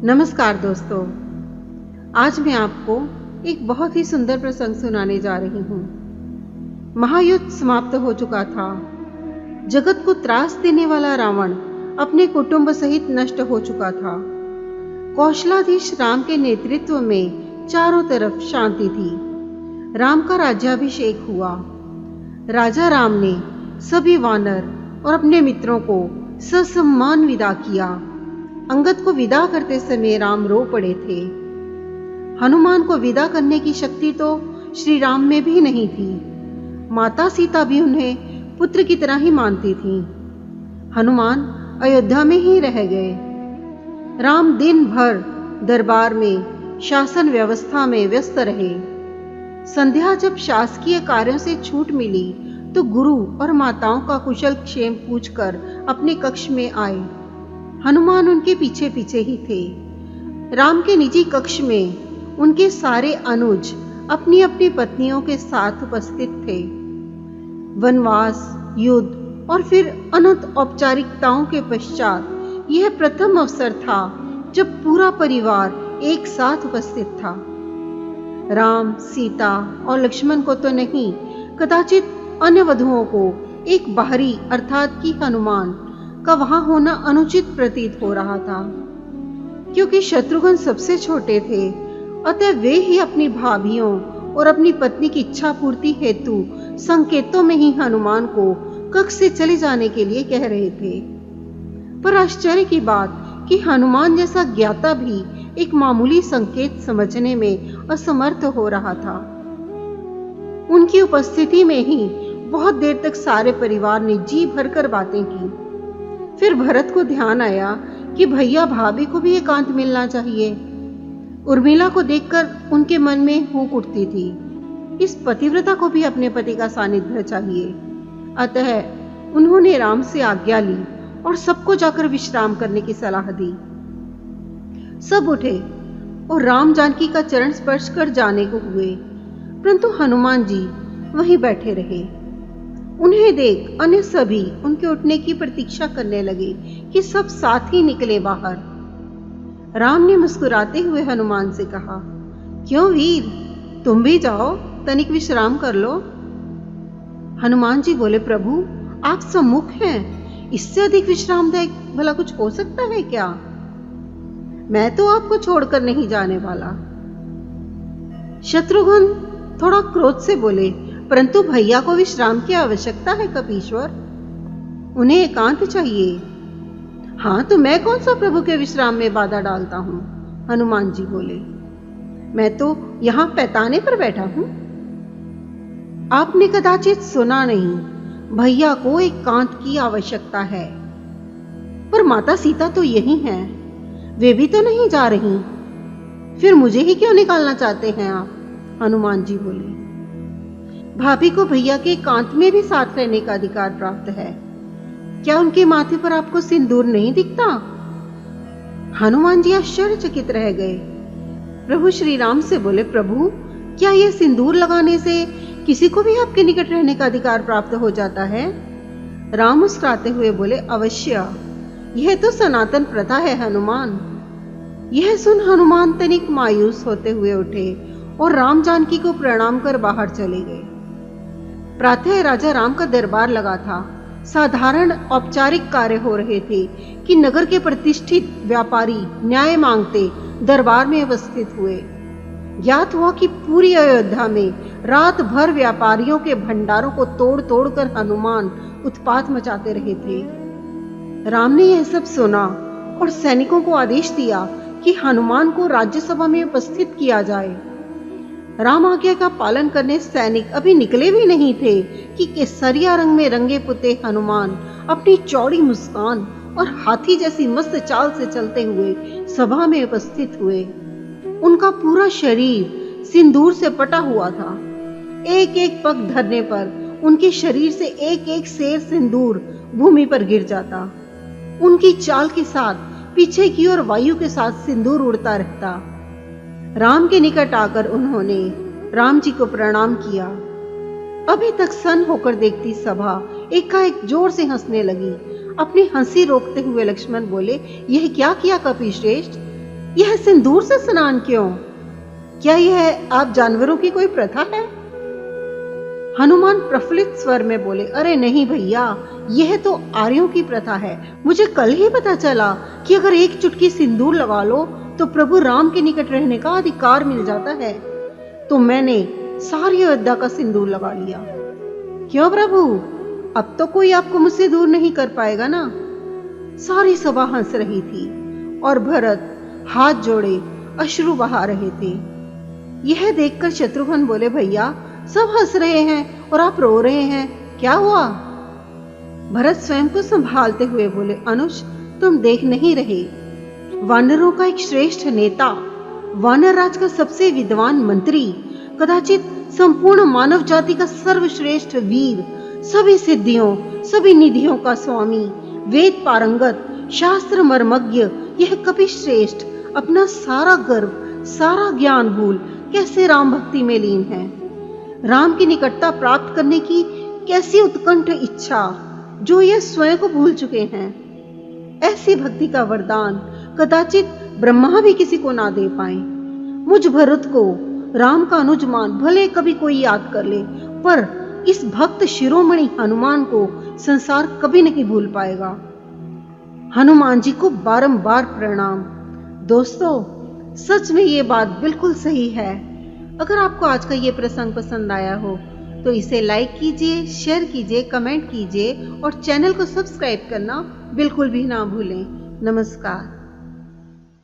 नमस्कार दोस्तों, आज मैं आपको एक बहुत ही सुंदर प्रसंग सुनाने जा रही हूँ। महायुद्ध समाप्त हो चुका था। जगत को त्रास देने वाला रावण अपने कुटुंब सहित नष्ट हो चुका था। कौशलाधीश राम के नेतृत्व में चारों तरफ शांति थी। राम का राज्याभिषेक हुआ। राजा राम ने सभी वानर और अपने मित्रों को ससम्मान विदा किया। अंगद को विदा करते समय राम रो पड़े थे। हनुमान को विदा करने की शक्ति तो श्री राम में भी नहीं थी। माता सीता भी उन्हें पुत्र की तरह ही मानती थी। हनुमान अयोध्या में ही रह गए। राम दिन भर दरबार में शासन व्यवस्था में व्यस्त रहे। संध्या जब शासकीय कार्यों से छूट मिली तो गुरु और माताओं का कुशल क्षेम पूछकर अपने कक्ष में आए। हनुमान उनके पीछे पीछे ही थे। राम के निजी कक्ष में उनके सारे अनुज अपनी अपनी पत्नियों के साथ उपस्थित थे। वनवास, युद्ध और फिर अनंत औपचारिकताओं के पश्चात यह प्रथम अवसर था जब पूरा परिवार एक साथ उपस्थित था। राम, सीता और लक्ष्मण को तो नहीं, कदाचित अन्य वधुओं को एक बाहरी अर्थात कि हनुमान का वहां होना अनुचित प्रतीत हो रहा था। क्योंकि शत्रुघ्न सबसे छोटे थे, अतः वे ही अपनी भाभियों और अपनी पत्नी की इच्छा पूर्ति हेतु संकेतों में ही हनुमान को कक्ष से चले जाने के लिए कह रहे थे। पर आश्चर्य की बात कि हनुमान जैसा ज्ञाता भी एक मामूली संकेत समझने में असमर्थ हो रहा था। उनकी उपस्थिति में ही बहुत देर तक सारे परिवार ने जी भरकर बातें की। फिर भरत को ध्यान आया कि भैया भाभी को भी एकांत मिलना चाहिए। उर्मिला को देखकर उनके मन में हुक उठती थी, इस पतिव्रता को भी अपने पति का सानिध्य चाहिए। अतः उन्होंने राम से आज्ञा ली और सबको जाकर विश्राम करने की सलाह दी। सब उठे और राम जानकी का चरण स्पर्श कर जाने को हुए, परंतु हनुमान जी वहीं बैठे रहे। उन्हें देख अन्य सभी उनके उठने की प्रतीक्षा करने लगे कि सब साथ ही निकले बाहर। राम ने मुस्कुराते हुए हनुमान से कहा, क्यों वीर, तुम भी जाओ, तनिक विश्राम कर लो। हनुमान जी बोले, प्रभु आप सम्मुख हैं, इससे अधिक विश्रामदायक भला कुछ हो सकता है क्या? मैं तो आपको छोड़कर नहीं जाने वाला। शत्रुघ्न थोड़ा क्रोध से बोले, परंतु भैया को विश्राम की आवश्यकता है कपीश्वर, उन्हें एकांत चाहिए। हाँ, तो मैं कौन सा प्रभु के विश्राम में बाधा डालता हूं? हनुमान जी बोले, मैं तो यहां पैताने पर बैठा हूं। आपने कदाचित सुना नहीं, भैया को एकांत की आवश्यकता है। पर माता सीता तो यही हैं, वे भी तो नहीं जा रही, फिर मुझे ही क्यों निकालना चाहते हैं आप? हनुमान जी बोले, भाभी को भैया के एकांत में भी साथ रहने का अधिकार प्राप्त है। क्या उनके माथे पर आपको सिंदूर नहीं दिखता? हनुमान जी आश्चर्यचकित रह गए। प्रभु श्री राम से बोले, प्रभु क्या यह सिंदूर लगाने से किसी को भी आपके निकट रहने का अधिकार प्राप्त हो जाता है? राम मुस्कुराते हुए बोले, अवश्य, यह तो सनातन प्रथा है हनुमान। यह सुन हनुमान तनिक मायूस होते हुए उठे और राम जानकी को प्रणाम कर बाहर चले गए। प्रातः राजा राम का दरबार लगा था। साधारण औपचारिक कार्य हो रहे थे कि नगर के प्रतिष्ठित व्यापारी न्याय मांगते दरबार में उपस्थित हुए। ज्ञात हुआ कि पूरी अयोध्या में रात भर व्यापारियों के भंडारों को तोड़ तोड़ कर हनुमान उत्पात मचाते रहे थे। राम ने यह सब सुना और सैनिकों को आदेश दिया कि हनुमान को राज्यसभा में उपस्थित किया जाए। राम आज्ञा का पालन करने सैनिक अभी निकले भी नहीं थे कि केसरिया रंग में रंगे पुते हनुमान अपनी चौड़ी मुस्कान और हाथी जैसी मस्त चाल से चलते हुए सभा में उपस्थित हुए। उनका पूरा शरीर सिंदूर से पटा हुआ था। एक एक पग धरने पर उनके शरीर से एक एक सेर सिंदूर भूमि पर गिर जाता। उनकी चाल के साथ पीछे की ओर वायु के साथ सिंदूर उड़ता रहता। राम के निकट आकर उन्होंने राम जी को प्रणाम किया। अभी तक सन्न होकर देखती सभा एकाएक जोर से हंसने लगी। अपनी हंसी रोकते हुए लक्ष्मण बोले, यह क्या किया कपिश्रेष्ठ? यह सिंदूर से स्नान क्यों? क्या यह आप जानवरों की कोई प्रथा है? हनुमान प्रफुल्लित स्वर में बोले, अरे नहीं भैया, यह तो आर्यों की प्रथा है। मुझे कल ही पता चला कि अगर एक चुटकी सिंदूर लगा लो तो प्रभु राम के निकट रहने का अधिकार मिल जाता है। तो मैंने सारी अयोध्या का सिंदूर लगा लिया। क्यों प्रभु, अब तो कोई आपको मुझसे दूर नहीं कर पाएगा ना? सारी सभा हंस रही थी और भरत हाथ जोड़े अश्रु बहा रहे थे। यह देखकर शत्रुघ्न बोले, भैया सब हंस रहे हैं और आप रो रहे हैं, क्या हुआ? भरत स्वयं को संभालते हुए बोले, अनुज तुम देख नहीं रहे, वानरों का एक श्रेष्ठ नेता, वानर राज का सबसे विद्वान मंत्री, कदाचित संपूर्ण मानव जाति का सर्वश्रेष्ठ वीर, सभी सिद्धियों सभी निधियों का स्वामी, वेद पारंगत, शास्त्र मर्मज्ञ, यह कपिश्रेष्ठ अपना सारा गर्व सारा ज्ञान भूल कैसे राम भक्ति में लीन है। राम की निकटता प्राप्त करने की कैसी उत्कंठ इच्छा जो ये स्वयं को भूल चुके हैं। ऐसी भक्ति का वरदान कदाचित ब्रह्मा भी किसी को ना दे पाए। मुझ भरत को राम का अनुजमान भले कभी कोई याद कर ले, पर इस भक्त शिरोमणि हनुमान को संसार कभी नहीं भूल पाएगा। हनुमान जी को बारंबार प्रणाम। दोस्तों, सच में ये बात बिल्कुल सही है। अगर आपको आज का ये प्रसंग पसंद आया हो तो इसे लाइक कीजिए, शेयर कीजिए, कमेंट कीजिए और चैनल को सब्सक्राइब करना बिल्कुल भी ना भूलें। नमस्कार।